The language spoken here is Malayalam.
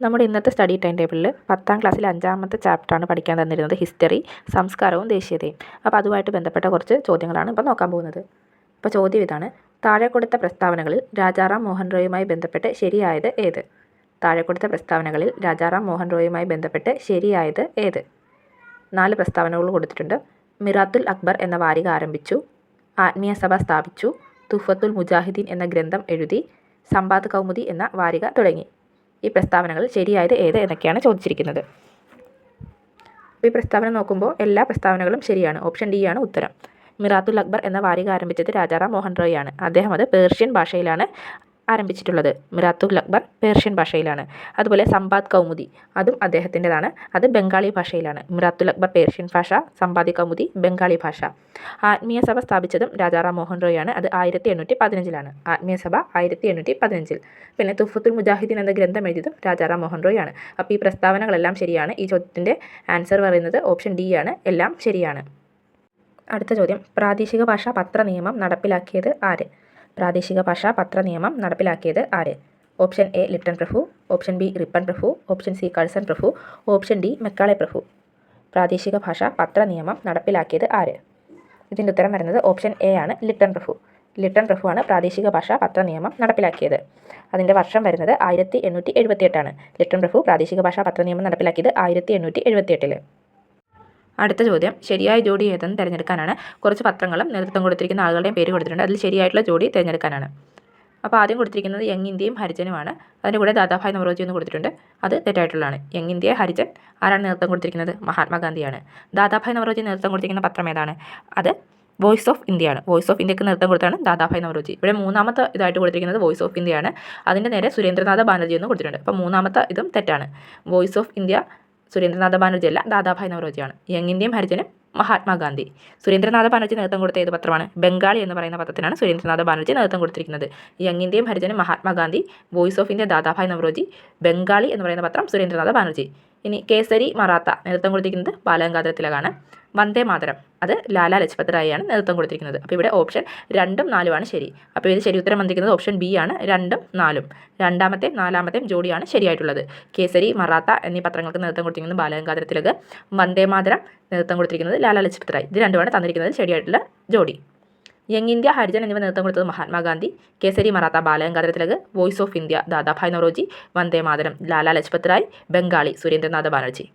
നമ്മുടെ ഇന്നത്തെ സ്റ്റഡി ടൈം ടേബിളിൽ 10ാം ക്ലാസ്സിലെ 5ാമത്തെ ചാപ്റ്ററാണ് പഠിക്കാൻ തന്നിരുന്നത് ഹിസ്റ്ററി, സംസ്കാരവും ദേശീയതയും. അപ്പോൾ അതുമായിട്ട് ബന്ധപ്പെട്ട കുറച്ച് ചോദ്യങ്ങളാണ് ഇപ്പോൾ നോക്കാൻ പോകുന്നത്. അപ്പോൾ ചോദ്യം ഇതാണ്: താഴെ കൊടുത്ത പ്രസ്താവനകളിൽ രാജാറാം മോഹൻ റോയുമായി ബന്ധപ്പെട്ട് ശരിയായത് ഏത്? താഴെ കൊടുത്ത പ്രസ്താവനകളിൽ രാജാറാം മോഹൻ റോയുമായി ബന്ധപ്പെട്ട് ശരിയായത് ഏത്? 4 പ്രസ്താവനകൾ കൊടുത്തിട്ടുണ്ട്. മിറാത്തുൽ അക്ബർ എന്ന വാരിക ആരംഭിച്ചു, ആത്മീയ സഭ സ്ഥാപിച്ചു, തുഫത്തുൽ മുജാഹിദീൻ എന്ന ഗ്രന്ഥം എഴുതി, സമ്പാദ് കൗമുദി എന്ന വാരിക തുടങ്ങി. ഈ പ്രസ്താവനകൾ ശരിയായത് ഏത് എന്നൊക്കെയാണ് ചോദിച്ചിരിക്കുന്നത്. അപ്പോൾ ഈ പ്രസ്താവന നോക്കുമ്പോൾ എല്ലാ പ്രസ്താവനകളും ശരിയാണ്. ഓപ്ഷൻ ഡി ആണ് ഉത്തരം. മിറാത്തുൽ അക്ബർ എന്ന വാരിക ആരംഭിച്ചത് രാജാറാം മോഹൻ റോയ് ആണ്. അദ്ദേഹം അത് പേർഷ്യൻ ഭാഷയിലാണ് ആരംഭിച്ചിട്ടുള്ളത്. മിറാത്തുൽ അക്ബർ പേർഷ്യൻ ഭാഷയിലാണ്. അതുപോലെ സമ്പാദ് കൗമുദി അതും അദ്ദേഹത്തിൻ്റെതാണ്. അത് ബംഗാളി ഭാഷയിലാണ്. മിറാത്തുൽ അക്ബർ പേർഷ്യൻ ഭാഷ, സമ്പാദി കൗമുദി ബംഗാളി ഭാഷ. ആത്മീയ സഭ സ്ഥാപിച്ചതും രാജാറാം മോഹൻ റോയ് ആണ്. അത് 1815 ആത്മീയ സഭ 1815. പിന്നെ തുഫത്തുൽ മുജാഹിദീൻ എന്ന ഗ്രന്ഥം എഴുതിയതും രാജാറാം മോഹൻ റോയ് ആണ്. അപ്പോൾ ഈ പ്രസ്താവനകളെല്ലാം ശരിയാണ്. ഈ ചോദ്യത്തിൻ്റെ ആൻസർ പറയുന്നത് ഓപ്ഷൻ ഡി ആണ്. എല്ലാം ശരിയാണ്. അടുത്ത ചോദ്യം: പ്രാദേശിക ഭാഷാ പത്ര നിയമം നടപ്പിലാക്കിയത് ആര്? പ്രാദേശിക ഭാഷാ പത്ര നിയമം നടപ്പിലാക്കിയത് ആര്? ഓപ്ഷൻ എ ലിട്ടൺ പ്രഭു, ഓപ്ഷൻ ബി റിപ്പൺ പ്രഭു, ഓപ്ഷൻ സി കഴ്സൺ പ്രഭു, ഓപ്ഷൻ ഡി മെക്കാളെ പ്രഭു. പ്രാദേശിക ഭാഷാ പത്ര നിയമം നടപ്പിലാക്കിയത് ആര്? ഇതിൻ്റെ ഉത്തരം വരുന്നത് ഓപ്ഷൻ എ ആണ്, ലിട്ടൺ പ്രഭു. ലിട്ടൺ പ്രഭുവാണ് പ്രാദേശിക ഭാഷാ പത്ര നിയമം നടപ്പിലാക്കിയത്. അതിൻ്റെ വർഷം വരുന്നത് 1878 ലിട്ടൺ പ്രഭു പ്രാദേശിക ഭാഷാ പത്ര നിയമം നടപ്പിലാക്കിയത് 1878. അടുത്ത ചോദ്യം: ശരിയായ ജോഡി ഏതെന്ന് തിരഞ്ഞെടുക്കാനാണ്. കുറച്ച് പത്രങ്ങളും നേതൃത്വം കൊടുത്തിരിക്കുന്ന ആളുകളുടെയും പേര് കൊടുത്തിട്ടുണ്ട്. അതിൽ ശരിയായിട്ടുള്ള ജോഡി തിരഞ്ഞെടുക്കാനാണ്. അപ്പോൾ ആദ്യം കൊടുത്തിരിക്കുന്നത് യങ് ഇന്ത്യയും ഹരിജനുമാണ്. അതിൻ്റെ കൂടെ ദാദാഭായ് നവറോജി എന്ന് കൊടുത്തിട്ടുണ്ട്. അത് തെറ്റായിട്ടുള്ളതാണ്. യങ് ഇന്ത്യ, ഹരിജൻ ആരാണ് നേതൃത്വം കൊടുത്തിരിക്കുന്നത്? മഹാത്മാഗാന്ധിയാണ്. ദാദാഭായ് നവറോജി നേതൃത്വം കൊടുത്തിരിക്കുന്ന പത്രം ഏതാണ്? അത് വോയിസ് ഓഫ് ഇന്ത്യയാണ്. വോയിസ് ഓഫ് ഇന്ത്യക്ക് നേതൃത്വം കൊടുത്താണ് ദാദാഭായ് നവറോജി. ഇവിടെ മൂന്നാമത്തെ ഇതായിട്ട് കൊടുത്തിരിക്കുന്നത് വോയിസ് ഓഫ് ഇന്ത്യയാണ്. അതിൻ്റെ നേരെ സുരേന്ദ്രനാഥ ബാനർജി എന്ന് കൊടുത്തിട്ടുണ്ട്. അപ്പോൾ മൂന്നാമത്തെ ഇതും തെറ്റാണ്. Voice of India Surendranath Banerjee അല്ല, ദാദാഭായ് നവറോജിയാണ്. യങ് ഇന്ത്യയും ഹരിജനും മഹാത്മാഗാന്ധി. സുരേന്ദ്രനാഥ ബാനർജി നേതൃത്വം കൊടുത്ത ഏത് പത്രമാണ്? ബംഗാളി എന്ന് പറയുന്ന പത്രത്തിനാണ് സുരേന്ദ്രനാഥ ബാനർജി നേതൃത്വം കൊടുത്തിരിക്കുന്നത്. യങ് ഇന്ത്യയും ഹരിജനും Mahatma Gandhi, voice of India Dadabhai Naoroji, Bengali എന്ന് പറയുന്ന പത്രം സുരേന്ദ്രനാഥ ബാനർജി. ഇനി കേസരി മറാത്ത നേതൃത്വം കൊടുത്തിരിക്കുന്നത് ബാലഗംഗാധര തിലകാണ്. വന്ദേ മാതരം അത് ലാലാ ലജ്പത് റായിയാണ് നേതൃത്വം കൊടുത്തിരിക്കുന്നത്. അപ്പോൾ ഇവിടെ ഓപ്ഷൻ 2ഉം 4ഉമാണ് ശരി. അപ്പോൾ ഇത് ശരി ഉത്തരം വന്നിരിക്കുന്നത് ഓപ്ഷൻ ബി ആണ്, 2ഉം 4ഉം. രണ്ടാമത്തെയും നാലാമത്തെയും ജോഡിയാണ് ശരിയായിട്ടുള്ളത്. കേസരി മറാത്ത എന്നീ പത്രങ്ങൾക്ക് നേതൃത്വം കൊടുത്തിരിക്കുന്നത് ബാലഗംഗാധര തിലക്. വന്ദേ മാതരം നേതൃത്വം കൊടുത്തിരിക്കുന്നത് ലാലാ ലജ്പത് റായ്. ഇത് രണ്ടുമാണ് തന്നിരിക്കുന്നത് ശരിയായിട്ടുള്ള ജോഡി. യങ് ഇന്ത്യ, ഹരിജൻ എന്നിവ നേതൃത്വം കൊടുത്തത് Mahatma Gandhi. Kesari Maratha Balagangadhara Tilak. Voice of India Dadabhai Naoroji. Vande Mataram Lala Lajpat Rai. Bengali Surendranath Banerjee.